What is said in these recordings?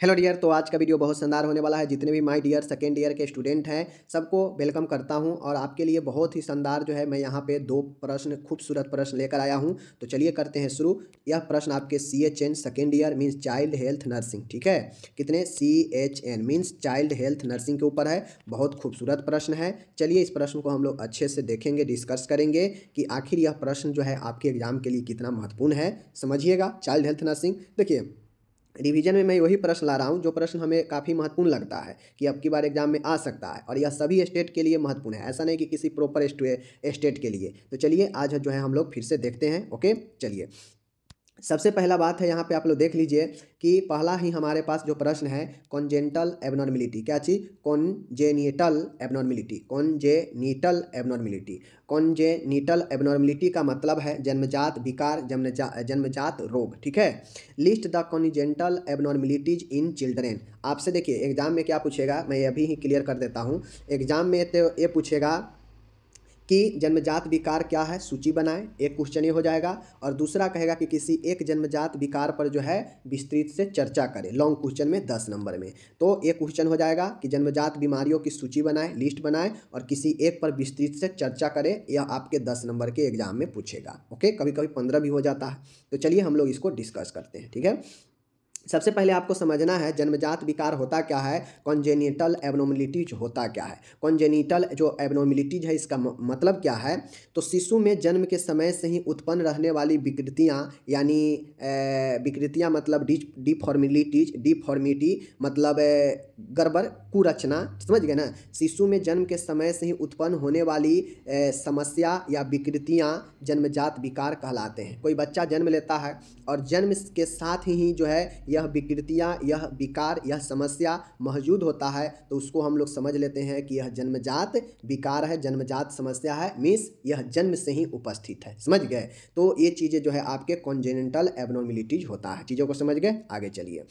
Hello dear. तो आज का वीडियो बहुत शानदार होने वाला है। जितने भी माय डियर सेकेंड ईयर के स्टूडेंट हैं सबको वेलकम करता हूं और आपके लिए बहुत ही शानदार जो है मैं यहां पे दो प्रश्न खूबसूरत प्रश्न लेकर आया हूं। तो चलिए करते हैं शुरू। यह प्रश्न आपके CHN second year means child health nursing, ठीक है। कितने CHN means child health nursing के ऊपर है। बहुत खूबसूरत प्रश्न है। चलिए इस प्रश्न को हम लोग अच्छे से देखेंगे, डिस्कस करेंगे कि आखिर यह प्रश्न जो है आपके एग्जाम के लिए कितना महत्वपूर्ण है। समझिएगा, चाइल्ड हेल्थ नर्सिंग। देखिए रिवीजन में मैं वही प्रश्न ला रहा हूँ जो प्रश्न हमें काफ़ी महत्वपूर्ण लगता है कि अब की बार एग्जाम में आ सकता है, और यह सभी स्टेट के लिए महत्वपूर्ण है, ऐसा नहीं कि किसी प्रॉपर स्टेट के लिए। तो चलिए आज जो है हम लोग फिर से देखते हैं। ओके चलिए, सबसे पहला बात है यहाँ पे आप लोग देख लीजिए कि पहला ही हमारे पास जो प्रश्न है कॉन्जेनिटल एबनॉर्मेलिटी। क्या चीज़? Congenital abnormality. Congenital abnormality. Congenital abnormality का मतलब है जन्मजात विकार, जन्मजात रोग, ठीक है। List the congenital abnormalities in children. आपसे देखिए एग्जाम में क्या पूछेगा, मैं अभी ही क्लियर कर देता हूँ। एग्जाम में तो ये पूछेगा कि जन्मजात विकार क्या है, सूची बनाएं, एक क्वेश्चन ये हो जाएगा। और दूसरा कहेगा कि किसी एक जन्मजात विकार पर जो है विस्तृत से चर्चा करें, लॉन्ग क्वेश्चन में 10 नंबर में। तो एक क्वेश्चन हो जाएगा कि जन्मजात बीमारियों की सूची बनाएं, लिस्ट बनाएं और किसी एक पर विस्तृत से चर्चा करें। यह आपके 10 नंबर के एग्जाम में पूछेगा। ओके, कभी कभी 15 भी हो जाता है। तो चलिए हम लोग इसको डिस्कस करते हैं, ठीक है। सबसे पहले आपको समझना है जन्मजात विकार होता क्या है, कॉन्जेनिटल एबनॉर्मेलिटीज होता क्या है। कॉन्जेनिटल जो एबनॉर्मेलिटीज है इसका मतलब क्या है, तो शिशु में जन्म के समय से ही उत्पन्न रहने वाली विकृतियां, यानी विकृतियां मतलब डिफॉर्मिटी मतलब गड़बड़, कुरचना, समझ गए ना। शिशु में जन्म के समय से ही उत्पन्न होने वाली समस्या या विकृतियां जन्मजात विकार कहलाते हैं। कोई बच्चा जन्म लेता है और जन्म के साथ ही जो है यह विकृतियां, यह विकार, यह समस्या मौजूद होता है, तो उसको हम लोग समझ लेते हैं कि यह जन्मजात विकार है, जन्मजात समस्या है, मीन्स यह जन्म से ही उपस्थित है। समझ गए? तो ये चीज़ें जो है आपके कॉन्जेनिटल एबनॉर्मेलिटीज होता है। चीज़ों को समझ गए? आगे चलिए।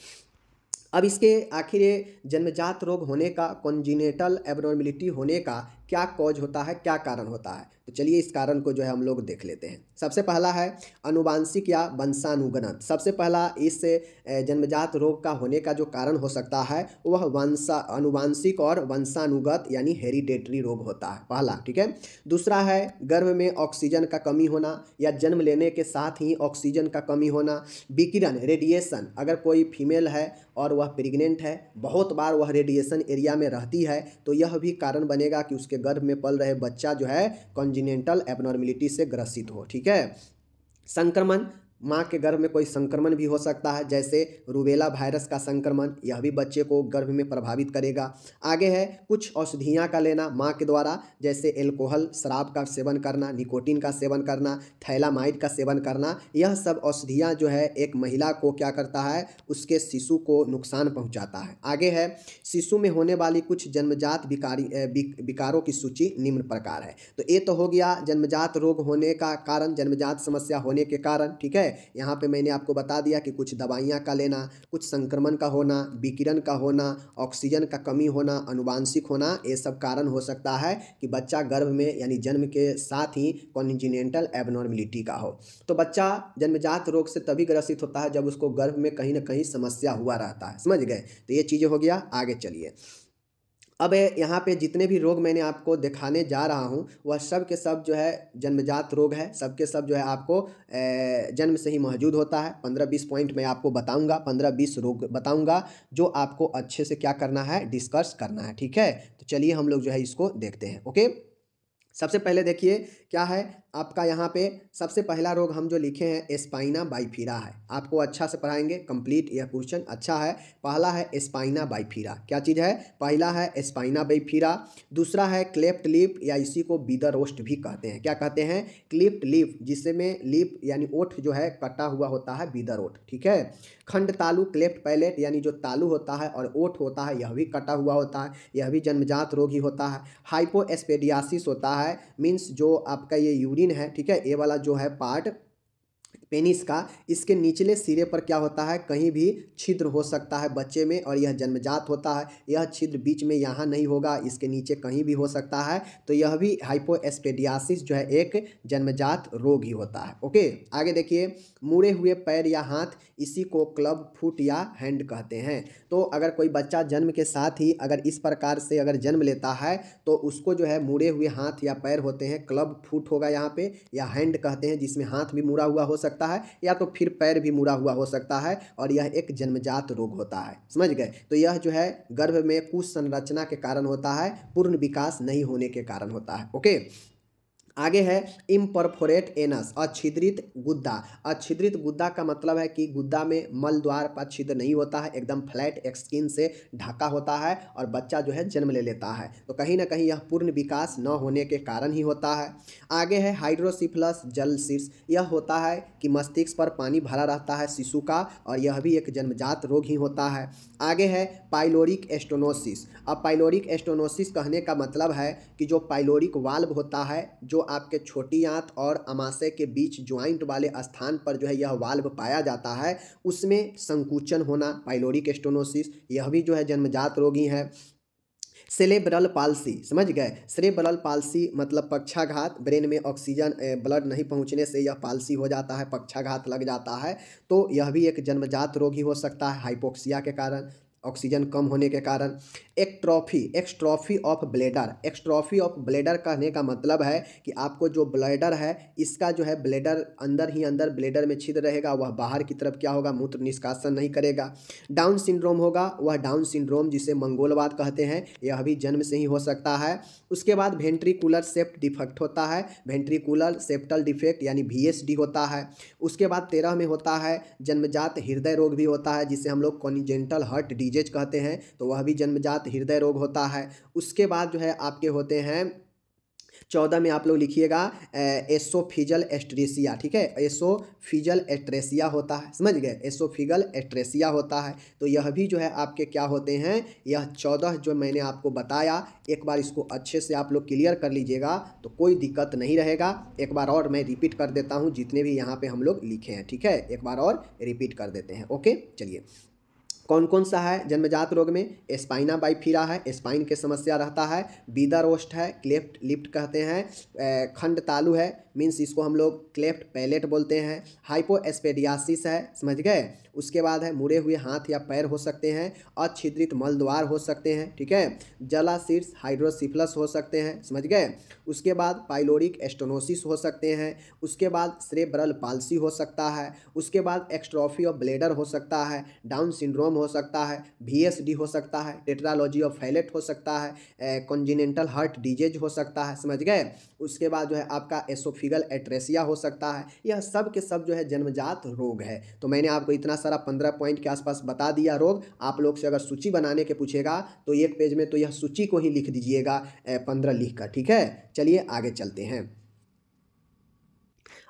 अब इसके आखिर ये जन्मजात रोग होने का, कॉन्जेनिटल एबनॉर्मेलिटी होने का क्या कॉज होता है, क्या कारण होता है। तो चलिए इस कारण को जो है हम लोग देख लेते हैं। सबसे पहला है अनुवांशिक या वंशानुगणन। सबसे पहला इस जन्मजात रोग का होने का जो कारण हो सकता है वह अनुवांशिक और वंशानुगत यानी हेरिडेटरी रोग होता है, पहला, ठीक है। दूसरा है गर्भ में ऑक्सीजन का कमी होना या जन्म लेने के साथ ही ऑक्सीजन का कमी होना। विकिरण, रेडिएशन, अगर कोई फीमेल है और वह प्रेग्नेंट है, बहुत बार वह रेडिएशन एरिया में रहती है, तो यह भी कारण बनेगा कि उसके गर्भ में पल रहे बच्चा जो है कॉन्जेनिटल एबनॉर्मेलिटी से ग्रसित हो, ठीक है। संक्रमण, माँ के गर्भ में कोई संक्रमण भी हो सकता है, जैसे रूबेला वायरस का संक्रमण, यह भी बच्चे को गर्भ में प्रभावित करेगा। आगे है कुछ औषधियाँ का लेना माँ के द्वारा, जैसे एल्कोहल, शराब का सेवन करना, निकोटीन का सेवन करना, थैलामाइड का सेवन करना। यह सब औषधियाँ जो है एक महिला को क्या करता है, उसके शिशु को नुकसान पहुँचाता है। आगे है शिशु में होने वाली कुछ जन्मजात विकारों की सूची निम्न प्रकार है। तो ये तो हो गया जन्मजात रोग होने का कारण, जन्मजात समस्या होने के कारण, ठीक है। यहाँ पे मैंने आपको बता दिया कि कुछ दवाइयाँ का लेना, कुछ संक्रमण का होना, विकिरण का होना, ऑक्सीजन का कमी होना, अनुवांशिक होना, ये सब कारण हो सकता है कि बच्चा गर्भ में यानी जन्म के साथ ही कॉन्जेनिटल एबनॉर्मेलिटी का हो। तो बच्चा जन्मजात रोग से तभी ग्रसित होता है जब उसको गर्भ में कहीं ना कहीं समस्या हुआ रहता है। समझ गए? तो ये चीज़ें हो गया। आगे चलिए। अब यहाँ पे जितने भी रोग मैंने आपको दिखाने जा रहा हूँ वह सब के सब जो है जन्मजात रोग है, सब के सब जो है आपको जन्म से ही मौजूद होता है। 15-20 पॉइंट मैं आपको बताऊंगा, 15-20 रोग बताऊंगा जो आपको अच्छे से क्या करना है, डिस्कस करना है, ठीक है। तो चलिए हम लोग जो है इसको देखते हैं। ओके, सबसे पहले देखिए क्या है आपका यहाँ पे सबसे पहला रोग हम जो लिखे हैं स्पाइना बाइफिरा है। आपको अच्छा से पढ़ाएंगे, कंप्लीट यह क्वेश्चन अच्छा है। पहला है स्पाइना बाइफिरा। क्या चीज़ है? पहला है स्पाइना बाइफिरा। दूसरा है क्लेफ्ट लिप या इसी को बीदर रोस्ट भी कहते हैं। क्या कहते हैं? क्लिफ्ट लिप, जिसमें लिप यानी ओठ जो है कटा हुआ होता है, बीदर ओठ, ठीक है। खंड तालु, क्लेफ्ट पैलेट, यानी जो तालु होता है और ओठ होता है यह भी कटा हुआ होता है, यह भी जन्मजात रोग ही होता है। हाइपोएस्पेडियासिस होता है, मीन्स जो आपका ये यूरिन है, ठीक है, ये वाला जो है पार्ट पेनिस का, इसके निचले सिरे पर क्या होता है, कहीं भी छिद्र हो सकता है बच्चे में और यह जन्मजात होता है। यह छिद्र बीच में यहाँ नहीं होगा, इसके नीचे कहीं भी हो सकता है। तो यह भी हाइपोएस्पेडियासिस जो है एक जन्मजात रोग ही होता है। ओके, आगे देखिए, मुड़े हुए पैर या हाथ, इसी को क्लब फुट या हैंड कहते हैं। तो अगर कोई बच्चा जन्म के साथ ही अगर इस प्रकार से अगर जन्म लेता है तो उसको जो है मुड़े हुए हाथ या पैर होते हैं, क्लब फुट होगा यहाँ पे, या हैंड कहते हैं, जिसमें हाथ भी मुड़ा हुआ हो सकता है या तो फिर पैर भी मुड़ा हुआ हो सकता है, और यह एक जन्मजात रोग होता है। समझ गए? तो यह जो है गर्भ में कुछ संरचना के कारण होता है, पूर्ण विकास नहीं होने के कारण होता है। ओके, आगे है इम्परफोरेट एनस, अच्छिद्रित गुद्दा। अच्छिद्रित गुद्दा का मतलब है कि गुद्दा में मल द्वार पर छिद्र नहीं होता है, एकदम फ्लैट स्किन से ढका होता है और बच्चा जो है जन्म ले लेता है। तो कहीं ना कहीं यह पूर्ण विकास न होने के कारण ही होता है। आगे है हाइड्रोसिफलस जल शीर्ष, यह होता है कि मस्तिष्क पर पानी भरा रहता है शिशु का, और यह भी एक जन्मजात रोग ही होता है। आगे है पाइलोरिक स्टेनोसिस। अब पाइलोरिक स्टेनोसिस कहने का मतलब है कि जो पाइलोरिक वाल्व होता है, जो आपके छोटी आंत और अमाशय के बीच ज्वाइंट वाले स्थान पर जो है यह वाल्व पाया जाता है, उसमें संकुचन होना पाइलोरिक स्टेनोसिस, यह भी जो है जन्मजात रोगी है। सेरेब्रल पाल्सी, समझ गए? सेरेब्रल पाल्सी मतलब पक्षाघात, ब्रेन में ऑक्सीजन ब्लड नहीं पहुंचने से यह पाल्सी हो जाता है, पक्षाघात लग जाता है। तो यह भी एक जन्मजात रोग ही हो सकता है, हाइपोक्सिया के कारण, ऑक्सीजन कम होने के कारण। एक्स्ट्रॉफी ऑफ ब्लैडर, एक्स्ट्रॉफी ऑफ ब्लैडर कहने का मतलब है कि आपको जो ब्लैडर है, इसका जो है ब्लैडर अंदर ही अंदर ब्लैडर में छिद्र रहेगा, वह बाहर की तरफ क्या होगा, मूत्र निष्कासन नहीं करेगा। डाउन सिंड्रोम होगा, वह डाउन सिंड्रोम जिसे मंगोलवाद कहते हैं, यह भी जन्म से ही हो सकता है। उसके बाद वेंट्रिकुलर सेप्ट डिफेक्ट होता है, वेंट्रिकुलर सेप्टल डिफेक्ट यानी VSD होता है। उसके बाद 13 में होता है जन्मजात हृदय रोग भी होता है, जिसे हम लोग कॉन्जेनिटल हार्ट डिजीज कहते हैं, तो वह भी जन्मजात हृदय रोग होता है। उसके बाद जो है आपके होते हैं 14 में आप लोग लिखिएगा एसोफिजल एस्ट्रेसिया, ठीक है, एसोफिजल एस्ट्रेसिया होता है, समझ गए? एसोफिगल एस्ट्रेसिया होता है। तो यह भी जो है आपके क्या होते हैं, यह 14 जो मैंने आपको बताया, एक बार इसको अच्छे से आप लोग क्लियर कर लीजिएगा तो कोई दिक्कत नहीं रहेगा। एक बार और मैं रिपीट कर देता हूँ जितने भी यहाँ पे हम लोग लिखे हैं, ठीक है, एक बार और रिपीट कर देते हैं। ओके, चलिए, कौन कौन सा है जन्मजात रोग में? स्पाइना बाइफिरा है, स्पाइन के समस्या रहता है। बीदा रोस्ट है, क्लेफ्ट लिप्ट कहते हैं। खंड तालु है, मीन्स इसको हम लोग क्लेफ्ट पैलेट बोलते हैं। हाइपोएस्पेडियासिस है, समझ गए? उसके बाद है मुड़े हुए हाथ या पैर हो सकते हैं, अच्छिद्रित मल द्वार हो सकते हैं, ठीक है। जलाशीर्ष हाइड्रोसिफलस हो सकते हैं, समझ गए? उसके बाद पाइलोरिक स्टेनोसिस हो सकते हैं। उसके बाद सेरेब्रल पाल्सी हो सकता है। उसके बाद एक्स्ट्रॉफी ऑफ ब्लैडर हो सकता है, डाउन सिंड्रोम हो सकता है, VSD हो सकता है, टेट्रालॉजी ऑफ फैलेट हो सकता है, कॉन्जिनेंटल हार्ट डिजीज हो सकता है, समझ गए? उसके बाद जो है आपका एसोफिगल एट्रेसिया हो सकता है। यह सब के सब जो है जन्मजात रोग है। तो मैंने आपको इतना सारा 15 पॉइंट के आसपास बता दिया रोग। आप लोग से अगर सूची बनाने के पूछेगा तो एक पेज में तो यह सूची को ही लिख दीजिएगा 15 लिख कर, ठीक है। चलिए आगे चलते हैं।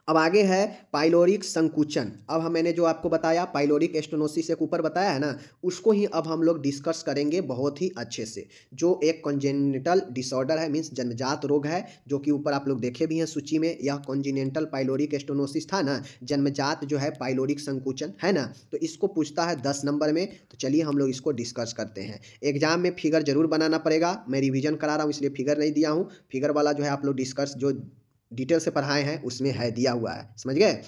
अब आगे है पाइलोरिक संकुचन। अब मैंने जो आपको बताया पाइलोरिक स्टेनोसिस एक ऊपर बताया है ना, उसको ही अब हम लोग डिस्कस करेंगे बहुत ही अच्छे से। जो एक कॉन्जेनिटल डिसऑर्डर है, मीन्स जन्मजात रोग है, जो कि ऊपर आप लोग देखे भी हैं सूची में। यह कॉन्जेनिटल पाइलोरिक स्टेनोसिस था ना, जन्मजात जो है पाइलोरिक संकुचन है ना, तो इसको पूछता है 10 नंबर में। तो चलिए हम लोग इसको डिस्कस करते हैं। एग्जाम में फिगर जरूर बनाना पड़ेगा, मैं रिविजन करा रहा हूँ इसलिए फिगर नहीं दिया हूँ। फिगर वाला जो है आप लोग डिस्कस जो डिटेल से पढ़ाए हैं उसमें है, दिया हुआ है, समझ गए?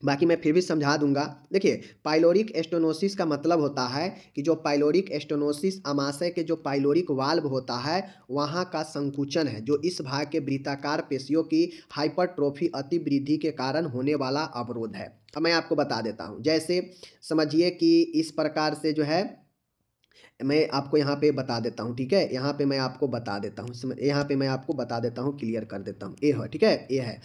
बाकी मैं फिर भी समझा दूंगा। देखिए, पाइलोरिक स्टेनोसिस का मतलब होता है कि जो पाइलोरिक स्टेनोसिस अमाशय के जो पाइलोरिक वाल्व होता है वहाँ का संकुचन है, जो इस भाग के वृत्ताकार पेशियों की हाइपरट्रोफी अतिवृद्धि के कारण होने वाला अवरोध है। अब मैं आपको बता देता हूँ, जैसे समझिए कि इस प्रकार से जो है मैं आपको यहाँ पे बता देता हूँ, ठीक है। यहाँ पे मैं आपको बता देता हूँ, यहाँ पे मैं आपको बता देता हूँ, क्लियर कर देता हूँ। ए है, ठीक है, ए है।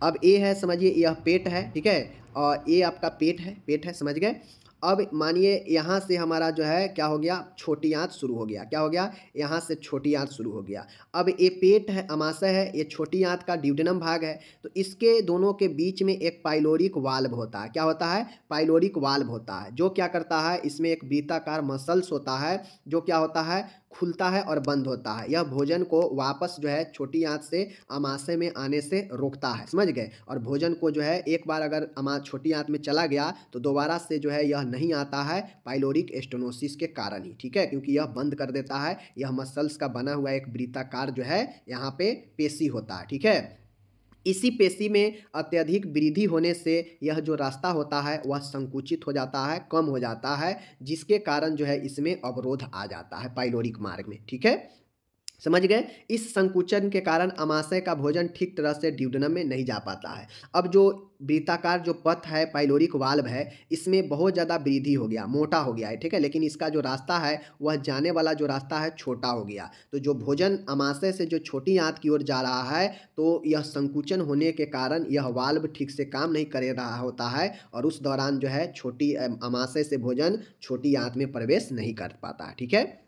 अब ए है, समझिए यह पेट है, ठीक है, और ये आपका पेट है, पेट है, समझ गए? अब मानिए यहाँ से हमारा जो है क्या हो गया, छोटी आंत शुरू हो गया। क्या हो गया? यहाँ से छोटी आंत शुरू हो गया। अब ये पेट है, अमाशय है, ये छोटी आंत का ड्यूडेनम भाग है। तो इसके दोनों के बीच में एक पाइलोरिक वाल्व होता है। क्या होता है? पाइलोरिक वाल्व होता है, जो क्या करता है, इसमें एक वृत्ताकार मसल्स होता है, जो क्या होता है, खुलता है और बंद होता है। यह भोजन को वापस जो है छोटी आंत से आमाशय में आने से रोकता है, समझ गए। और भोजन को जो है एक बार अगर छोटी आंत में चला गया तो दोबारा से जो है यह नहीं आता है पाइलोरिक स्टेनोसिस के कारण ही, ठीक है, क्योंकि यह बंद कर देता है। यह मसल्स का बना हुआ एक वृत्ताकार जो है यहाँ पे पेशी होता है, ठीक है। इसी पेशी में अत्यधिक वृद्धि होने से यह जो रास्ता होता है वह संकुचित हो जाता है, कम हो जाता है, जिसके कारण जो है इसमें अवरोध आ जाता है पाइलोरिक मार्ग में, ठीक है, समझ गए। इस संकुचन के कारण आमाशय का भोजन ठीक तरह से ड्यूडेनम में नहीं जा पाता है। अब जो वृत्ताकार जो पथ है पाइलोरिक वाल्व है, इसमें बहुत ज़्यादा वृद्धि हो गया, मोटा हो गया है, ठीक है, लेकिन इसका जो रास्ता है वह जाने वाला जो रास्ता है छोटा हो गया। तो जो भोजन आमाशय से जो छोटी आंत की ओर जा रहा है तो यह संकुचन होने के कारण यह वाल्व ठीक से काम नहीं कर रहा होता है और उस दौरान जो है छोटी आमाशय से भोजन छोटी आंत में प्रवेश नहीं कर पाता है, ठीक है।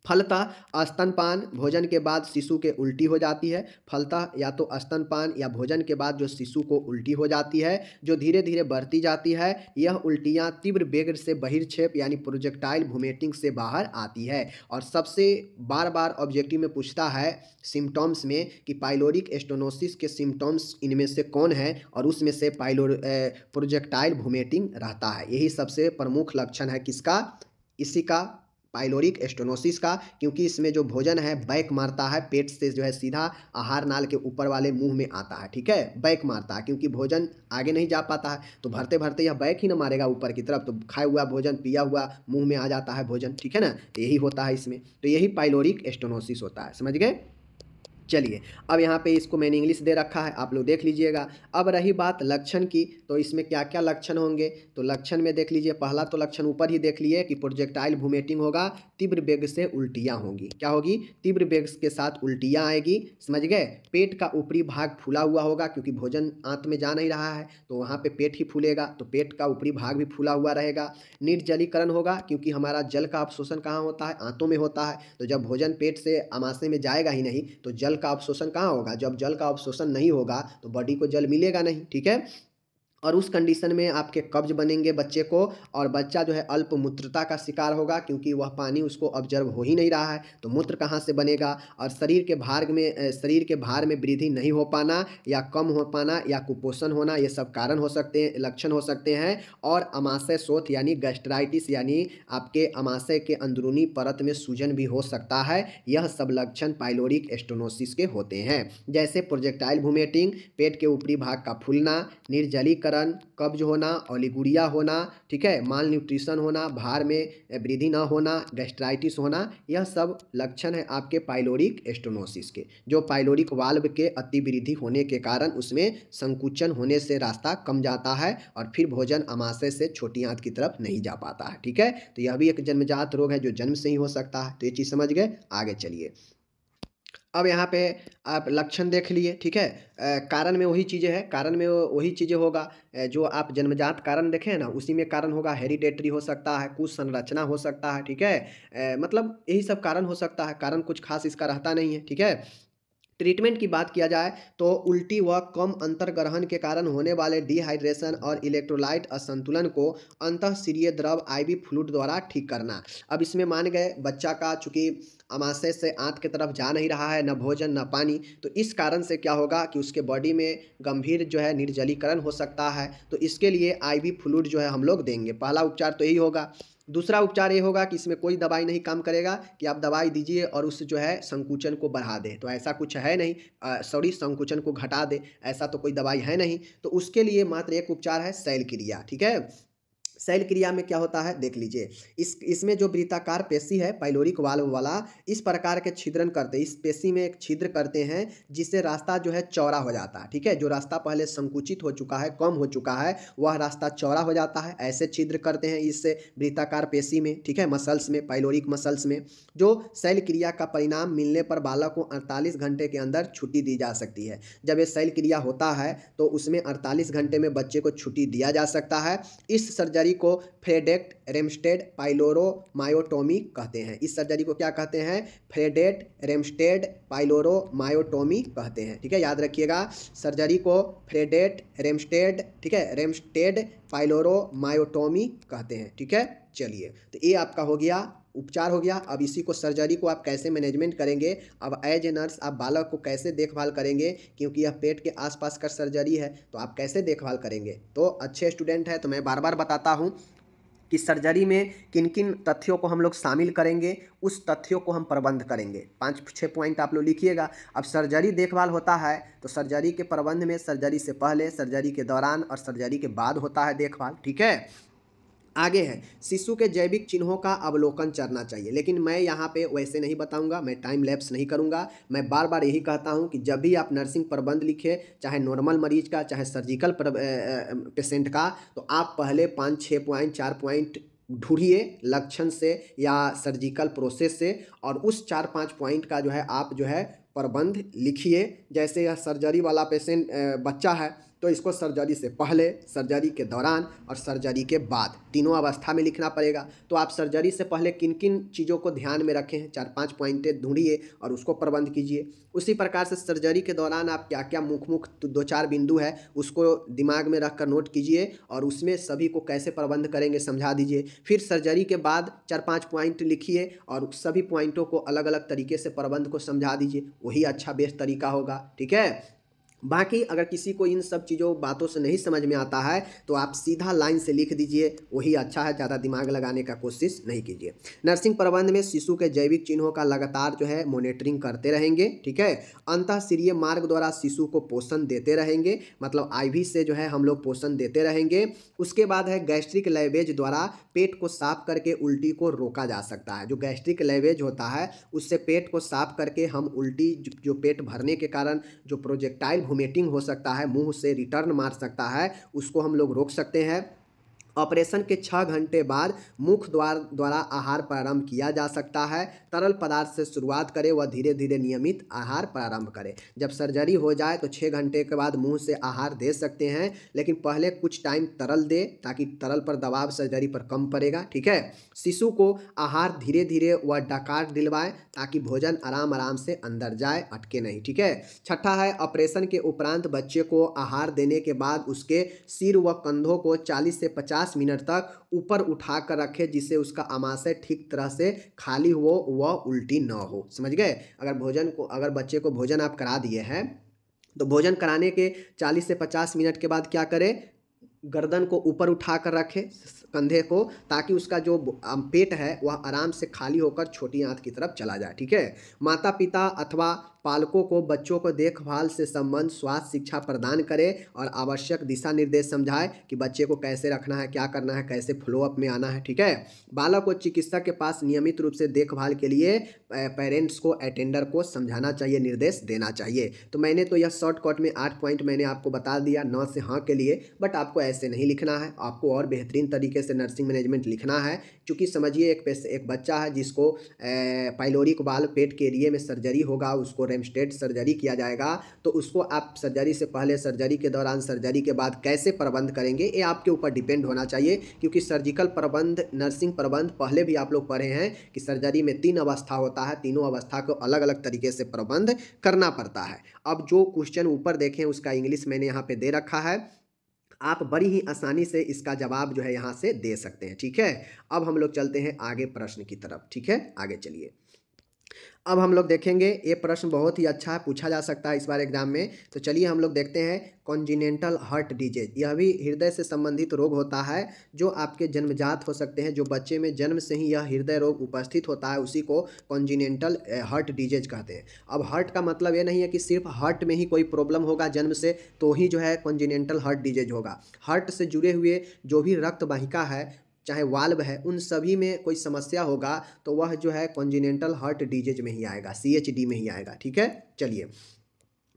फलतः स्तनपान भोजन के बाद शिशु के उल्टी हो जाती है। फलतः या तो स्तनपान या भोजन के बाद जो शिशु को उल्टी हो जाती है, जो धीरे धीरे बढ़ती जाती है। यह उल्टियाँ तीव्र वेग से बहिर्क्षेप यानी प्रोजेक्टाइल वोमिटिंग से बाहर आती है। और सबसे बार बार ऑब्जेक्टिव में पूछता है सिम्टम्स में कि पाइलोरिक स्टेनोसिस के सिम्टम्स इनमें से कौन है, और उसमें से प्रोजेक्टाइल वोमिटिंग रहता है। यही सबसे प्रमुख लक्षण है किसका, इसी का, पाइलोरिक स्टेनोसिस का, क्योंकि इसमें जो भोजन है बैक मारता है, पेट से जो है सीधा आहार नाल के ऊपर वाले मुंह में आता है, ठीक है, बैक मारता है, क्योंकि भोजन आगे नहीं जा पाता है तो भरते भरते यह बैक ही ना मारेगा ऊपर की तरफ, तो खाया हुआ भोजन पिया हुआ मुंह में आ जाता है भोजन, ठीक है ना। तो यही होता है इसमें, तो यही पाइलोरिक स्टेनोसिस होता है, समझ गए। चलिए अब यहाँ पे इसको मैंने इंग्लिश दे रखा है, आप लोग देख लीजिएगा। अब रही बात लक्षण की, तो इसमें क्या क्या लक्षण होंगे, तो लक्षण में देख लीजिए। पहला तो लक्षण ऊपर ही देख लिए कि प्रोजेक्टाइल वोमिटिंग होगा, तीव्र वेग से उल्टियाँ होंगी। क्या होगी, तीव्र वेग के साथ उल्टियाँ आएगी, समझ गए। पेट का ऊपरी भाग फूला हुआ होगा, क्योंकि भोजन आंत में जा नहीं रहा है तो वहाँ पे पेट ही फूलेगा, तो पेट का ऊपरी भाग भी फूला हुआ रहेगा। निर्जलीकरण होगा, क्योंकि हमारा जल का अवशोषण कहाँ होता है, आंतों में होता है, तो जब भोजन पेट से आमाशय में जाएगा ही नहीं तो जल का अवशोषण कहाँ होगा, जब जल का अवशोषण नहीं होगा तो बॉडी को जल मिलेगा नहीं, ठीक है। और उस कंडीशन में आपके कब्ज बनेंगे बच्चे को, और बच्चा जो है अल्प मूत्रता का शिकार होगा, क्योंकि वह पानी उसको ऑब्जर्व हो ही नहीं रहा है, तो मूत्र कहाँ से बनेगा। और शरीर के भार में वृद्धि नहीं हो पाना या कम हो पाना या कुपोषण होना, ये सब कारण हो सकते हैं, लक्षण हो सकते हैं। और अमाशय शोथ यानी गैस्ट्राइटिस यानी आपके अमाशय के अंदरूनी परत में सूजन भी हो सकता है। यह सब लक्षण पाइलोरिक स्टेनोसिस के होते हैं, जैसे प्रोजेक्टाइल वोमिटिंग, पेट के ऊपरी भाग का फूलना, निर्जलीकरण, कब्ज होना, ओलिगुरिया होना, ठीक है, माल न्यूट्रिशन होना, भार में वृद्धि ना होना, गैस्ट्राइटिस होना, यह सब लक्षण है आपके पाइलोरिक स्टेनोसिस के, जो पाइलोरिक वाल्व के अतिवृद्धि होने के कारण उसमें संकुचन होने से रास्ता कम जाता है और फिर भोजन आमाशय से छोटी आंत की तरफ नहीं जा पाता है, ठीक है। तो यह भी एक जन्मजात रोग है जो जन्म से ही हो सकता है, तो ये चीज़ समझ गए। आगे चलिए, अब यहाँ पे आप लक्षण देख लिए, ठीक है। कारण में वही चीज़ें हैं, कारण में वही चीज़ें होगा जो आप जन्मजात कारण देखें ना, उसी में कारण होगा। हेरिडेटरी हो सकता है, कुछ संरचना हो सकता है, ठीक है, मतलब यही सब कारण हो सकता है, कारण कुछ खास इसका रहता नहीं है, ठीक है। ट्रीटमेंट की बात किया जाए तो उल्टी व कम अंतर्ग्रहण के कारण होने वाले डिहाइड्रेशन और इलेक्ट्रोलाइट असंतुलन को अंतःशिरीय द्रव आईवी फ्लूइड द्वारा ठीक करना। अब इसमें मान गए बच्चा का चूँकि आमाशय से आंत की तरफ जा नहीं रहा है, न भोजन न पानी, तो इस कारण से क्या होगा कि उसके बॉडी में गंभीर जो है निर्जलीकरण हो सकता है। तो इसके लिए आईवी फ्लूइड जो है हम लोग देंगे। पहला उपचार तो यही होगा। दूसरा उपचार ये होगा कि इसमें कोई दवाई नहीं काम करेगा कि आप दवाई दीजिए और उस जो है संकुचन को बढ़ा दे, तो ऐसा कुछ है नहीं, सॉरी संकुचन को घटा दे, ऐसा तो कोई दवाई है नहीं। तो उसके लिए मात्र एक उपचार है, शैल क्रिया, ठीक है। शैल क्रिया में क्या होता है देख लीजिए। इसमें जो वृत्ताकार पेशी है पाइलोरिक वाल्व वाला, इस प्रकार के छिद्रन करते हैं, इस पेशी में एक छिद्र करते हैं जिससे रास्ता जो है चौड़ा हो जाता है, ठीक है। जो रास्ता पहले संकुचित हो चुका है, कम हो चुका है, वह रास्ता चौड़ा हो जाता है। ऐसे छिद्र करते हैं इससे वृत्ताकार पेशी में, ठीक है, मसल्स में, पाइलोरिक मसल्स में। जो शैल क्रिया का परिणाम मिलने पर बालक को 48 घंटे के अंदर छुट्टी दी जा सकती है। जब ये शैल क्रिया होता है तो उसमें 48 घंटे में बच्चे को छुट्टी दिया जा सकता है। इस सर्जरी को फ्रेडेट रेमस्टेड पाइलोरोमायोटोमी कहते हैं। इस सर्जरी को क्या कहते हैं, फ्रेडेट रेमस्टेड पाइलोरोमायोटोमी कहते हैं, ठीक है, याद रखिएगा। सर्जरी को फ्रेडेट रेमस्टेड, ठीक है, रेमस्टेड पाइलोरोमायोटोमी कहते हैं, ठीक है। चलिए, तो ये आपका हो गया उपचार हो गया। अब इसी को सर्जरी को आप कैसे मैनेजमेंट करेंगे, अब एज ए नर्स आप बालक को कैसे देखभाल करेंगे, क्योंकि यह पेट के आसपास का सर्जरी है, तो आप कैसे देखभाल करेंगे। तो अच्छे स्टूडेंट हैं तो मैं बार बार बताता हूँ कि सर्जरी में किन किन तथ्यों को हम लोग शामिल करेंगे, उस तथ्यों को हम प्रबंध करेंगे। 5-6 पॉइंट आप लोग लिखिएगा। अब सर्जरी देखभाल होता है तो सर्जरी के प्रबंध में सर्जरी से पहले, सर्जरी के दौरान और सर्जरी के बाद होता है देखभाल, ठीक है। आगे है शिशु के जैविक चिन्हों का अवलोकन करना चाहिए, लेकिन मैं यहाँ पे वैसे नहीं बताऊंगा, मैं टाइम लैप्स नहीं करूंगा। मैं बार बार यही कहता हूँ कि जब भी आप नर्सिंग प्रबंध लिखे, चाहे नॉर्मल मरीज का चाहे सर्जिकल पेशेंट का, तो आप पहले 5-6 पॉइंट 4 पॉइंट ढूंढिए लक्षण से या सर्जिकल प्रोसेस से, और उस 4-5 पॉइंट का जो है आप जो है प्रबंध लिखिए। जैसे यह सर्जरी वाला पेशेंट बच्चा है तो इसको सर्जरी से पहले, सर्जरी के दौरान और सर्जरी के बाद तीनों अवस्था में लिखना पड़ेगा। तो आप सर्जरी से पहले किन किन चीज़ों को ध्यान में रखें, 4-5 पॉइंटें ढूंढिए और उसको प्रबंध कीजिए। उसी प्रकार से सर्जरी के दौरान आप क्या क्या मुख्य 2-4 बिंदु है उसको दिमाग में रख कर नोट कीजिए और उसमें सभी को कैसे प्रबंध करेंगे समझा दीजिए। फिर सर्जरी के बाद 4-5 पॉइंट लिखिए और सभी पॉइंटों को अलग अलग तरीके से प्रबंध को समझा दीजिए, वही अच्छा बेस्ट तरीका होगा, ठीक है। बाकी अगर किसी को इन सब चीज़ों बातों से नहीं समझ में आता है तो आप सीधा लाइन से लिख दीजिए, वही अच्छा है, ज़्यादा दिमाग लगाने का कोशिश नहीं कीजिए। नर्सिंग प्रबंध में शिशु के जैविक चिन्हों का लगातार जो है मॉनिटरिंग करते रहेंगे, ठीक है। अंतःशिरीय मार्ग द्वारा शिशु को पोषण देते रहेंगे, मतलब आईवी से जो है हम लोग पोषण देते रहेंगे। उसके बाद है गैस्ट्रिक लैवेज द्वारा पेट को साफ करके उल्टी को रोका जा सकता है। जो गैस्ट्रिक लैवेज होता है उससे पेट को साफ करके हम उल्टी, जो पेट भरने के कारण जो प्रोजेक्टाइल वोमिटिंग हो सकता है, मुंह से रिटर्न मार सकता है, उसको हम लोग रोक सकते हैं। ऑपरेशन के 6 घंटे बाद मुख द्वारा आहार प्रारंभ किया जा सकता है। तरल पदार्थ से शुरुआत करें व धीरे धीरे नियमित आहार प्रारंभ करें। जब सर्जरी हो जाए तो 6 घंटे के बाद मुंह से आहार दे सकते हैं, लेकिन पहले कुछ टाइम तरल दे ताकि तरल पर दबाव सर्जरी पर कम पड़ेगा, ठीक है। शिशु को आहार धीरे धीरे व डकार दिलवाएं ताकि भोजन आराम आराम से अंदर जाए, अटके नहीं, ठीक है। छठा है ऑपरेशन के उपरांत बच्चे को आहार देने के बाद उसके सिर व कंधों को 40 से 50 मिनट तक ऊपर उठा कर रखे, जिससे उसका आमाशय ठीक तरह से खाली हो व उल्टी न हो, समझ गए। अगर बच्चे को भोजन आप करा दिए हैं तो भोजन कराने के 40 से 50 मिनट के बाद क्या करें, गर्दन को ऊपर उठा कर रखें, कंधे को, ताकि उसका जो पेट है वह आराम से खाली होकर छोटी आंत की तरफ चला जाए, ठीक है। माता पिता अथवा पालकों को बच्चों को देखभाल से संबंध स्वास्थ्य शिक्षा प्रदान करें और आवश्यक दिशा निर्देश समझाएं कि बच्चे को कैसे रखना है, क्या करना है, कैसे फ्लो अप में आना है, ठीक है। बालक को चिकित्सक के पास नियमित रूप से देखभाल के लिए पेरेंट्स को, अटेंडर को समझाना चाहिए, निर्देश देना चाहिए। तो मैंने तो यह शॉर्टकट में 8 पॉइंट मैंने आपको बता दिया न से हाँ के लिए, बट आपको ऐसे नहीं लिखना है, आपको और बेहतरीन तरीके से नर्सिंग मैनेजमेंट लिखना है। क्योंकि समझिए एक बच्चा है जिसको पाइलोरिक वाल्व पेट के एरिया में सर्जरी होगा, उसको रेमस्टेड सर्जरी किया जाएगा, तो उसको आप सर्जरी से पहले, सर्जरी के दौरान, सर्जरी के बाद कैसे प्रबंध करेंगे, ये आपके ऊपर डिपेंड होना चाहिए। क्योंकि सर्जिकल प्रबंध, नर्सिंग प्रबंध पहले भी आप लोग पढ़े हैं कि सर्जरी में 3 अवस्था होता है, तीनों अवस्था को अलग अलग तरीके से प्रबंध करना पड़ता है। अब जो क्वेश्चन ऊपर देखें उसका इंग्लिश मैंने यहाँ पे दे रखा है, आप बड़ी ही आसानी से इसका जवाब जो है यहाँ से दे सकते हैं, ठीक है। अब हम लोग चलते हैं आगे प्रश्न की तरफ, ठीक है, आगे चलिए। अब हम लोग देखेंगे, ये प्रश्न बहुत ही अच्छा है, पूछा जा सकता है इस बार एग्जाम में। तो चलिए हम लोग देखते हैं कॉन्जिनेंटल हार्ट डिजीज। यह भी हृदय से संबंधित रोग होता है जो आपके जन्मजात हो सकते हैं। जो बच्चे में जन्म से ही यह हृदय रोग उपस्थित होता है उसी को कॉन्जिनेंटल हार्ट डिजीज कहते हैं। अब हार्ट का मतलब ये नहीं है कि सिर्फ हार्ट में ही कोई प्रॉब्लम होगा जन्म से तो ही जो है कॉन्जिनेंटल हार्ट डिजीज होगा। हार्ट से जुड़े हुए जो भी रक्त वाहिका है, चाहे वाल्व है, उन सभी में कोई समस्या होगा तो वह जो है कॉन्जिनेंटल हार्ट डिजीज में ही आएगा, CHD में ही आएगा, ठीक है। चलिए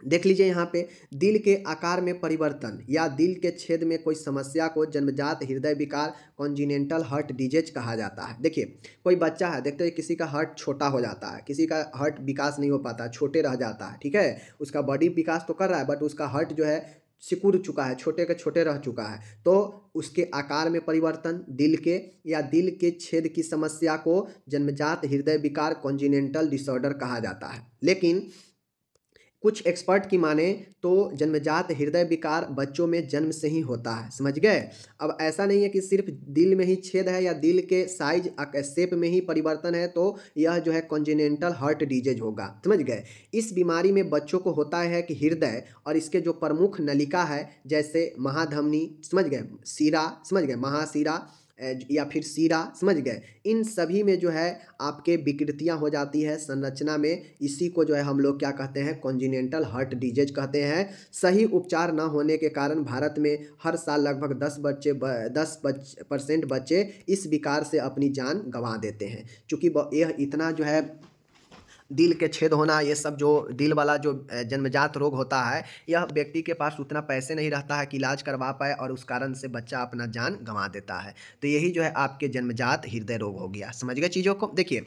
देख लीजिए यहाँ पे, दिल के आकार में परिवर्तन या दिल के छेद में कोई समस्या को जन्मजात हृदय विकार कॉन्जिनेंटल हार्ट डिजीज कहा जाता है। देखिए कोई बच्चा है, देखते हैं किसी का हार्ट छोटा हो जाता है, किसी का हार्ट विकास नहीं हो पाता, छोटे रह जाता है, ठीक है। उसका बॉडी विकास तो कर रहा है बट उसका हार्ट जो है सिकुड़ चुका है, छोटे के छोटे रह चुका है, तो उसके आकार में परिवर्तन, दिल के या दिल के छेद की समस्या को जन्मजात हृदय विकार कॉन्जिनेंटल डिसऑर्डर कहा जाता है। लेकिन कुछ एक्सपर्ट की माने तो जन्मजात हृदय विकार बच्चों में जन्म से ही होता है, समझ गए। अब ऐसा नहीं है कि सिर्फ दिल में ही छेद है या दिल के साइज शेप में ही परिवर्तन है तो यह जो है कॉन्जेनिटल हार्ट डिजीज होगा, समझ गए। इस बीमारी में बच्चों को होता है कि हृदय और इसके जो प्रमुख नलिका है जैसे महाधमनी, समझ गए, सीरा, समझ गए, महासीरा या फिर सीरा, समझ गए, इन सभी में जो है आपके विकृतियां हो जाती है संरचना में। इसी को जो है हम लोग क्या कहते हैं, कॉन्जेनिटल हार्ट डिजीज कहते हैं। सही उपचार न होने के कारण भारत में हर साल लगभग 10% बच्चे इस विकार से अपनी जान गंवा देते हैं। चूँकि यह इतना जो है दिल के छेद होना, ये सब जो दिल वाला जो जन्मजात रोग होता है, यह व्यक्ति के पास उतना पैसे नहीं रहता है कि इलाज करवा पाए और उस कारण से बच्चा अपना जान गंवा देता है। तो यही जो है आपके जन्मजात हृदय रोग हो गया, समझ गए चीज़ों को। देखिए,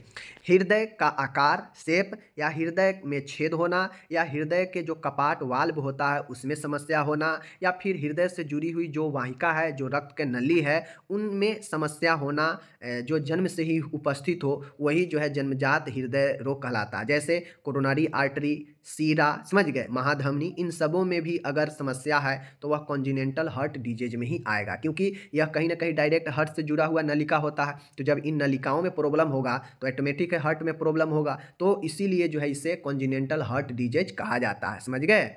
हृदय का आकार, शेप, या हृदय में छेद होना, या हृदय के जो कपाट वाल्व होता है उसमें समस्या होना, या फिर हृदय से जुड़ी हुई जो वाहिका है, जो रक्त के नली है, उनमें समस्या होना जो जन्म से ही उपस्थित हो, वही जो है जन्मजात हृदय रोग कहलाता है। जैसे कोरोनरी आर्टरी, सीरा, समझ गए, महाधमनी, इन सबों में भी अगर समस्या है तो वह कॉन्जेनिटल हार्ट डिजीज में ही आएगा, क्योंकि यह कहीं ना कहीं डायरेक्ट हार्ट से जुड़ा हुआ नलिका होता है। तो जब इन नलिकाओं में प्रॉब्लम होगा तो ऑटोमेटिक है हार्ट में प्रॉब्लम होगा, तो इसीलिए जो है इसे कॉन्जेनिटल हार्ट डिजीज कहा जाता है, समझ गए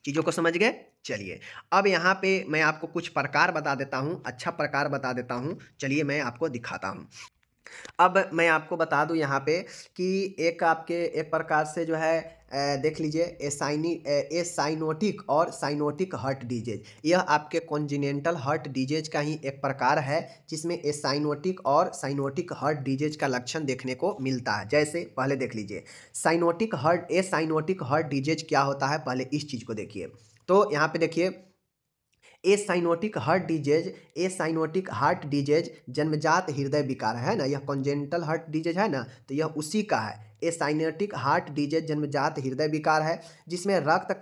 चीज़ों को, समझ गए। चलिए, अब यहाँ पे मैं आपको कुछ प्रकार बता देता हूँ, अच्छा प्रकार बता देता हूँ। चलिए मैं आपको दिखाता हूँ। अब मैं आपको बता दूं यहाँ पे कि एक प्रकार से जो है देख लीजिए, एसाइनोटिक और साइनोटिक हार्ट डिजीज, यह आपके कॉन्जेनिटल हार्ट डिजीज का ही एक प्रकार है, जिसमें एसाइनोटिक और साइनोटिक हार्ट डिजीज का लक्षण देखने को मिलता है। जैसे पहले देख लीजिए, एसाइनोटिक हार्ट डिजीज क्या होता है, पहले इस चीज़ को देखिए। तो यहाँ पे देखिए, एसाइनोटिक हार्ट डिजीज जन्मजात हृदय विकार है ना, यह कॉन्जेनिटल हार्ट डिजीज है ना, तो यह उसी का है। एसाइनोटिक हार्ट डिजीज जन्मजात हृदय विकार है जिसमें रक्त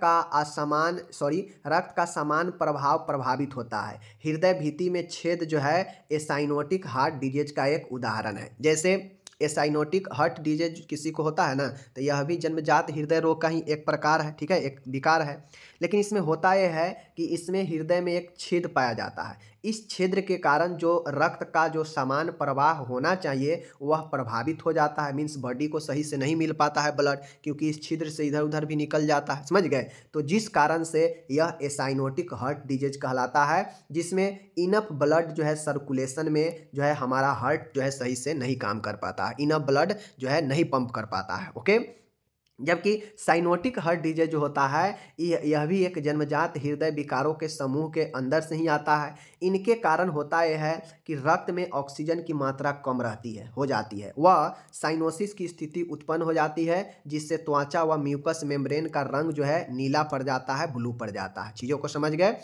का समान प्रभाव प्रभावित होता है। हृदय भित्ति में छेद जो है एसाइनोटिक हार्ट डिजीज का एक उदाहरण है। जैसे एसाइनोटिक हार्ट डिजीज किसी को होता है ना, तो यह भी जन्मजात हृदय रोग का ही एक प्रकार है, ठीक है, एक विकार है। लेकिन इसमें होता यह है कि इसमें हृदय में एक छेद पाया जाता है। इस छेद के कारण जो रक्त का जो समान प्रवाह होना चाहिए वह प्रभावित हो जाता है, मीन्स बॉडी को सही से नहीं मिल पाता है ब्लड, क्योंकि इस छिद्र से इधर उधर भी निकल जाता है, समझ गए। तो जिस कारण से यह एसाइनोटिक हार्ट डिजीज कहलाता है, जिसमें इनफ ब्लड जो है सर्कुलेशन में जो है हमारा हार्ट जो है सही से नहीं काम कर पाता है, इनफ ब्लड जो है नहीं पंप कर पाता है, ओके। जबकि साइनोटिक हार्ट डिजीज जो होता है यह भी एक जन्मजात हृदय विकारों के समूह के अंदर से ही आता है। इनके कारण होता यह है कि रक्त में ऑक्सीजन की मात्रा कम हो जाती है, वह साइनोसिस की स्थिति उत्पन्न हो जाती है, जिससे त्वचा व म्यूकस मेम्ब्रेन का रंग जो है नीला पड़ जाता है, ब्लू पड़ जाता है। चीज़ों को समझ गए।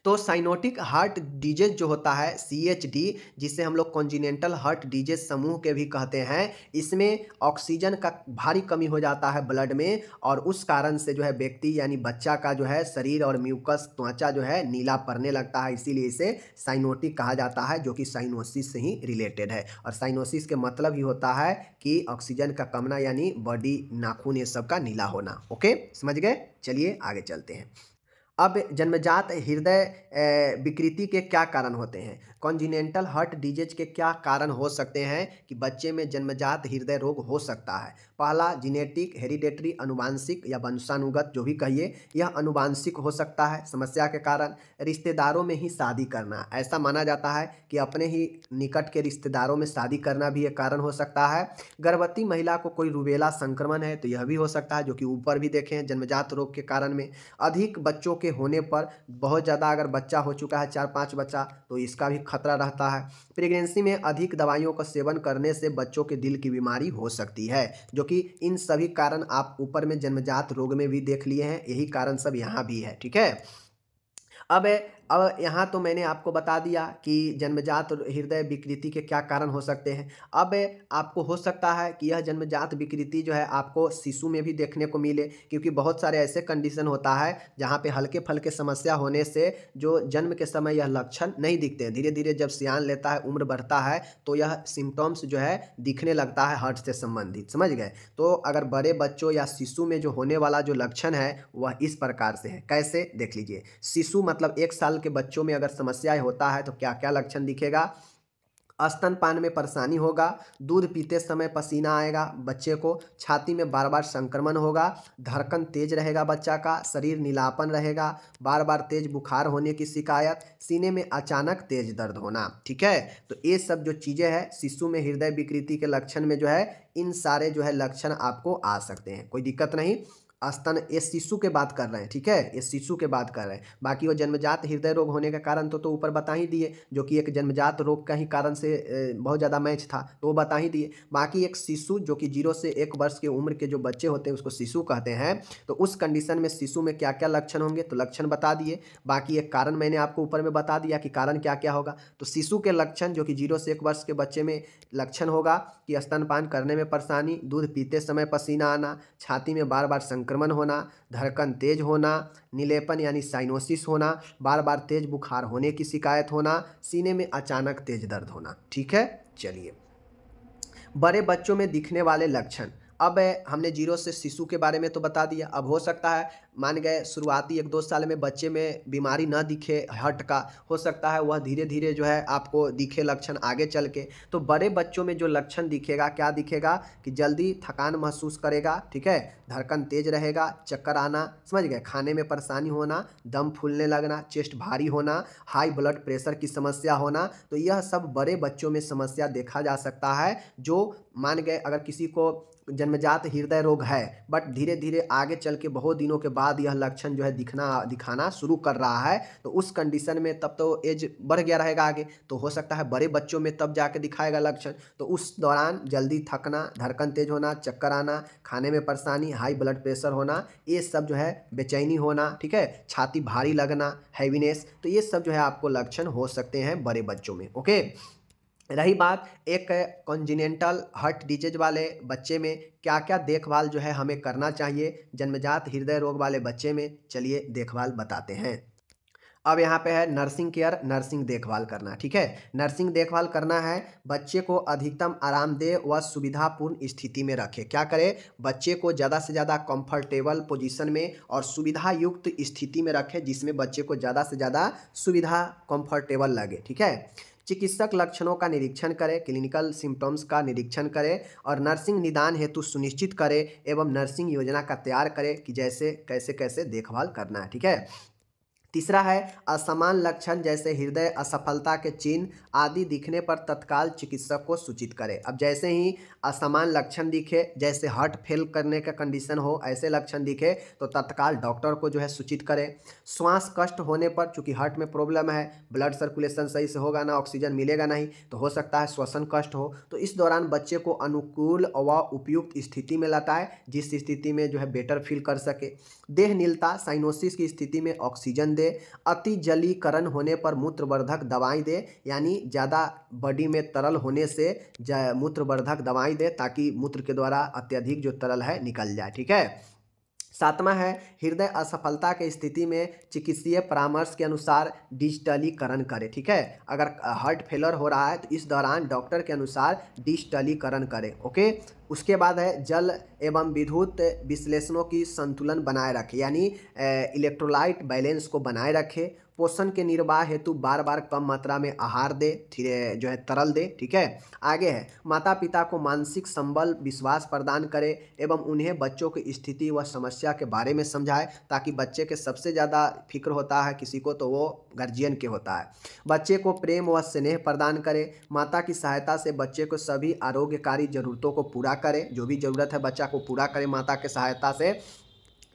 तो साइनोटिक हार्ट डिजीज जो होता है CHD, जिसे हम लोग कॉन्जेनिटल हार्ट डिजीज समूह के भी कहते हैं, इसमें ऑक्सीजन का भारी कमी हो जाता है ब्लड में, और उस कारण से जो है व्यक्ति यानी बच्चा का जो है शरीर और म्यूकस त्वचा जो है नीला पड़ने लगता है। इसीलिए इसे साइनोटिक कहा जाता है, जो कि साइनोसिस से ही रिलेटेड है। और साइनोसिस के मतलब ही होता है कि ऑक्सीजन का कमना, यानी बॉडी, नाखून, ये सब का नीला होना, ओके, समझ गए। चलिए आगे चलते हैं। अब जन्मजात हृदय विकृति के क्या कारण होते हैं, कॉन्जेनिटल हार्ट डिजीज के क्या कारण हो सकते हैं कि बच्चे में जन्मजात हृदय रोग हो सकता है। पहला, जीनेटिक, हेरिडेटरी, अनुवांशिक या वंशानुगत, जो भी कहिए, यह अनुवांशिक हो सकता है समस्या के कारण। रिश्तेदारों में ही शादी करना, ऐसा माना जाता है कि अपने ही निकट के रिश्तेदारों में शादी करना भी एक कारण हो सकता है। गर्भवती महिला को कोई रूबेला संक्रमण है तो यह भी हो सकता है, जो कि ऊपर भी देखे हैं जन्मजात रोग के कारण में। अधिक बच्चों के होने पर, बहुत ज़्यादा अगर बच्चा हो चुका है 4-5 बच्चा, तो इसका भी खतरा रहता है। प्रेगनेंसी में अधिक दवाइयों का सेवन करने से बच्चों के दिल की बीमारी हो सकती है, जो कि इन सभी कारण आप ऊपर में जन्मजात रोग में भी देख लिए हैं, यही कारण सब यहाँ भी है, ठीक है। अब अब यहाँ तो मैंने आपको बता दिया कि जन्मजात हृदय विकृति के क्या कारण हो सकते हैं। अब आपको हो सकता है कि यह जन्मजात विकृति जो है आपको शिशु में भी देखने को मिले, क्योंकि बहुत सारे ऐसे कंडीशन होता है जहाँ पे हल्के फल्के समस्या होने से जो जन्म के समय यह लक्षण नहीं दिखते हैं, धीरे धीरे जब सियान लेता है, उम्र बढ़ता है, तो यह सिम्टम्स जो है दिखने लगता है हार्ट से संबंधित। समझ गए? तो अगर बड़े बच्चों या शिशु में जो होने वाला जो लक्षण है वह इस प्रकार से है। कैसे? देख लीजिए। शिशु मतलब 1 साल के बच्चों में अगर समस्याएं होता है तो क्या क्या लक्षण दिखेगा? स्तनपान में परेशानी होगा, दूध पीते समय पसीना आएगा बच्चे को, छाती में बार बार संक्रमण होगा, धड़कन तेज रहेगा बच्चा का, शरीर नीलापन रहेगा, बार बार तेज बुखार होने की शिकायत, सीने में अचानक तेज दर्द होना। ठीक है, तो ये सब जो चीज़ें हैं शिशु में हृदय विकृति के लक्षण में जो है, इन सारे जो है लक्षण आपको आ सकते हैं, कोई दिक्कत नहीं। स्तन, ये शिशु के बात कर रहे हैं। ठीक है, ये शिशु के बात कर रहे हैं। बाकी वो जन्मजात हृदय रोग होने का कारण तो ऊपर बता ही दिए, जो कि एक जन्मजात रोग का ही कारण से बहुत ज़्यादा मैच था, तो वो बता ही दिए। बाकी एक शिशु जो कि 0 से 1 वर्ष की उम्र के जो बच्चे होते हैं उसको शिशु कहते हैं, तो उस कंडीशन में शिशु में क्या क्या लक्षण होंगे, तो लक्षण बता दिए। बाकी एक कारण मैंने आपको ऊपर में बता दिया कि कारण क्या क्या होगा। तो शिशु के लक्षण जो कि 0 से 1 वर्ष के बच्चे में लक्षण होगा कि स्तनपान करने में परेशानी, दूध पीते समय पसीना आना, छाती में बार बार संक्रमण होना, धड़कन तेज होना, नीलेपन यानी साइनोसिस होना, बार बार तेज बुखार होने की शिकायत होना, सीने में अचानक तेज दर्द होना। ठीक है, चलिए। बड़े बच्चों में दिखने वाले लक्षण। अब हमने 0 से शिशु के बारे में तो बता दिया। अब हो सकता है मान गए शुरुआती 1-2 साल में बच्चे में बीमारी ना दिखे हार्ट का, हो सकता है वह धीरे धीरे जो है आपको दिखे लक्षण आगे चल के। तो बड़े बच्चों में जो लक्षण दिखेगा, क्या दिखेगा कि जल्दी थकान महसूस करेगा। ठीक है, धड़कन तेज रहेगा, चक्कर आना, समझ गए, खाने में परेशानी होना, दम फूलने लगना, चेस्ट भारी होना, हाई ब्लड प्रेशर की समस्या होना। तो यह सब बड़े बच्चों में समस्या देखा जा सकता है। जो मान गए अगर किसी को जन्मजात हृदय रोग है बट धीरे धीरे आगे चल के बहुत दिनों के बाद यह लक्षण जो है दिखाना शुरू कर रहा है, तो उस कंडीशन में तब तो एज बढ़ गया रहेगा आगे, तो हो सकता है बड़े बच्चों में तब जाके दिखाएगा लक्षण। तो उस दौरान जल्दी थकना, धड़कन तेज होना, चक्कर आना, खाने में परेशानी, हाई ब्लड प्रेशर होना, ये सब जो है, बेचैनी होना, ठीक है, छाती भारी लगना, हैवीनेस, तो ये सब जो है आपको लक्षण हो सकते हैं बड़े बच्चों में। ओके, रही बात एक कॉन्जिनेंटल हार्ट डिजीज वाले बच्चे में क्या क्या देखभाल जो है हमें करना चाहिए जन्मजात हृदय रोग वाले बच्चे में, चलिए देखभाल बताते हैं। अब यहाँ पे है नर्सिंग केयर, नर्सिंग देखभाल करना। ठीक है, नर्सिंग देखभाल करना है, बच्चे को अधिकतम आरामदेह व सुविधापूर्ण स्थिति में रखें। क्या करें? बच्चे को ज़्यादा से ज़्यादा कंफर्टेबल पोजीशन में और सुविधा युक्त स्थिति में रखें, जिसमें बच्चे को ज़्यादा से ज़्यादा सुविधा कंफर्टेबल लगे। ठीक है, चिकित्सक लक्षणों का निरीक्षण करें, क्लिनिकल सिम्टम्स का निरीक्षण करें और नर्सिंग निदान हेतु सुनिश्चित करें एवं नर्सिंग योजना का तैयार करें कि जैसे कैसे कैसे देखभाल करना है। ठीक है, तीसरा है असमान लक्षण जैसे हृदय असफलता के चिन्ह आदि दिखने पर तत्काल चिकित्सक को सूचित करें। अब जैसे ही असमान लक्षण दिखे, जैसे हार्ट फेल करने का कंडीशन हो, ऐसे लक्षण दिखे तो तत्काल डॉक्टर को जो है सूचित करें। श्वास कष्ट होने पर, चूंकि हार्ट में प्रॉब्लम है, ब्लड सर्कुलेशन सही से होगा ना, ऑक्सीजन मिलेगा नहीं, तो हो सकता है श्वसन कष्ट हो, तो इस दौरान बच्चे को अनुकूल व उपयुक्त स्थिति में लटाएं, जिस स्थिति में जो है बेटर फील कर सके। देह नीलता, साइनोसिस की स्थिति में ऑक्सीजन दे। अति जलीकरण होने पर मूत्रवर्धक दवाई दे, यानी ज़्यादा बॉडी में तरल होने से मूत्रवर्धक दवाई दे ताकि मूत्र के द्वारा अत्यधिक जो तरल है निकल जाए। ठीक है, 7वां है हृदय असफलता की स्थिति में चिकित्सीय परामर्श के अनुसार डिजिटलीकरण करें। ठीक है, अगर हार्ट फेलर हो रहा है तो इस दौरान डॉक्टर के अनुसार डिजिटलीकरण करें। ओके, उसके बाद है जल एवं विद्युत विश्लेषणों की संतुलन बनाए रखें, यानी इलेक्ट्रोलाइट बैलेंस को बनाए रखें। पोषण के निर्वाह हेतु बार बार कम मात्रा में आहार दे, जो है तरल दे। ठीक है, आगे है माता पिता को मानसिक संबल विश्वास प्रदान करे एवं उन्हें बच्चों की स्थिति व समस्या के बारे में समझाए, ताकि बच्चे के सबसे ज़्यादा फिक्र होता है किसी को तो वो गार्जियन के होता है। बच्चे को प्रेम व स्नेह प्रदान करे, माता की सहायता से बच्चे को सभी आरोग्यकारी जरूरतों को पूरा करे, जो भी ज़रूरत है बच्चा को पूरा करे माता के सहायता से।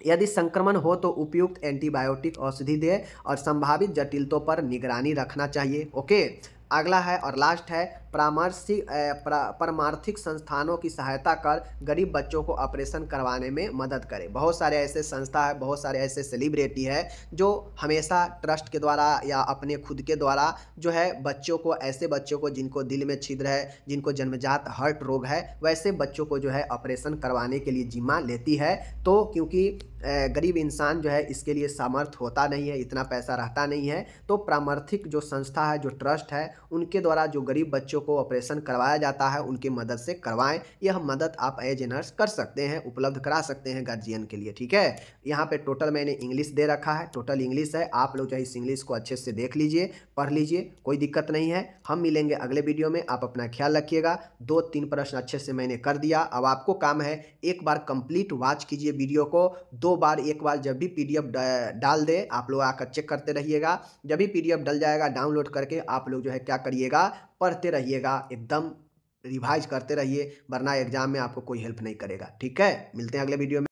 यदि संक्रमण हो तो उपयुक्त एंटीबायोटिक औषधि दे और संभावित जटिलताओं पर निगरानी रखना चाहिए। ओके, अगला है और लास्ट है परमार्थिक संस्थानों की सहायता कर गरीब बच्चों को ऑपरेशन करवाने में मदद करें। बहुत सारे ऐसे संस्था है, बहुत सारे ऐसे सेलिब्रिटी है जो हमेशा ट्रस्ट के द्वारा या अपने खुद के द्वारा जो है बच्चों को, ऐसे बच्चों को जिनको दिल में छिद्र है, जिनको जन्मजात हार्ट रोग है, वैसे बच्चों को जो है ऑपरेशन करवाने के लिए जिम्मा लेती है। तो क्योंकि गरीब इंसान जो है इसके लिए सामर्थ्य होता नहीं है, इतना पैसा रहता नहीं है, तो परामर्थिक जो संस्था है, जो ट्रस्ट है, उनके द्वारा जो गरीब बच्चों को ऑपरेशन करवाया जाता है उनकी मदद से करवाएं। यह मदद आप एज ए नर्स कर सकते हैं, उपलब्ध करा सकते हैं गार्जियन के लिए। ठीक है, यहाँ पे टोटल मैंने इंग्लिश दे रखा है, टोटल इंग्लिश है। आप लोग जो है इस इंग्लिश को अच्छे से देख लीजिए, पढ़ लीजिए, कोई दिक्कत नहीं है। हम मिलेंगे अगले वीडियो में, आप अपना ख्याल रखिएगा। 2-3 प्रश्न अच्छे से मैंने कर दिया। अब आपको काम है एक बार कंप्लीट वॉच कीजिए वीडियो को, 2 बार, एक बार जब भी पीडीएफ डाल दे आप लोग आकर चेक करते रहिएगा। जब भी पीडीएफ डल जाएगा डाउनलोड करके आप लोग जो है क्या करिएगा, पढ़ते रहिएगा, एकदम रिवाइज करते रहिए, वरना एग्जाम में आपको कोई हेल्प नहीं करेगा। ठीक है, मिलते हैं अगले वीडियो में।